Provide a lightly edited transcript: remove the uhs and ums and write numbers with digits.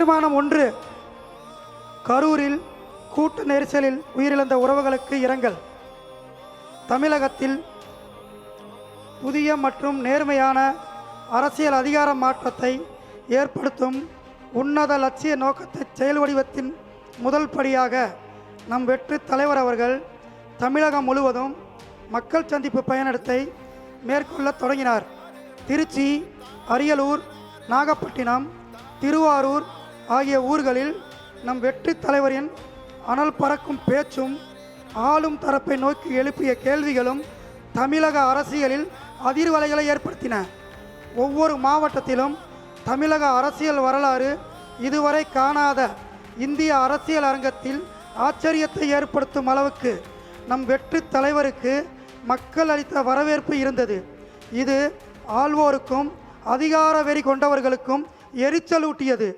தீர்மானம் 1. கரூரில் கூட்ட நெரிசலில் உயிரிழந்த உறவுகளுக்கு இரங்கல். தமிழகத்தில் புதிய மற்றும் நேர்மையான அரசியல் அதிகார மாற்றத்தை ஏற்படுத்தும் உன்னத லட்சிய நோக்கத்தை செயல் வடிவத்தின் முதல் படியாக நம் வெற்றி தலைவர் அவர்கள் தமிழகம் முழுவதும் மக்கள் சந்திப்பு பயணத்தை மேற்கொள்ள தொடங்கினார். திருச்சி, அரியலூர், நாகப்பட்டினம், திருவாரூர் ஆகிய ஊர்களில் நம் வெற்றி தலைவரின் அனல் பறக்கும் பேச்சும் ஆளும் தரப்பை நோக்கி எழுப்பிய கேள்விகளும் தமிழக அரசியலில் அதிர்வலைகளை ஏற்படுத்தின. ஒவ்வொரு மாவட்டத்திலும் தமிழக அரசியல் வரலாறு இதுவரை காணாத இந்திய அரசியல் அரங்கத்தில் ஆச்சரியத்தை ஏற்படுத்தும் அளவுக்கு நம் வெற்றி தலைவருக்கு மக்கள் அளித்த வரவேற்பு இருந்தது. இது ஆள்வோருக்கும் அதிகார வெறி கொண்டவர்களுக்கும் எரிச்சலூட்டியது.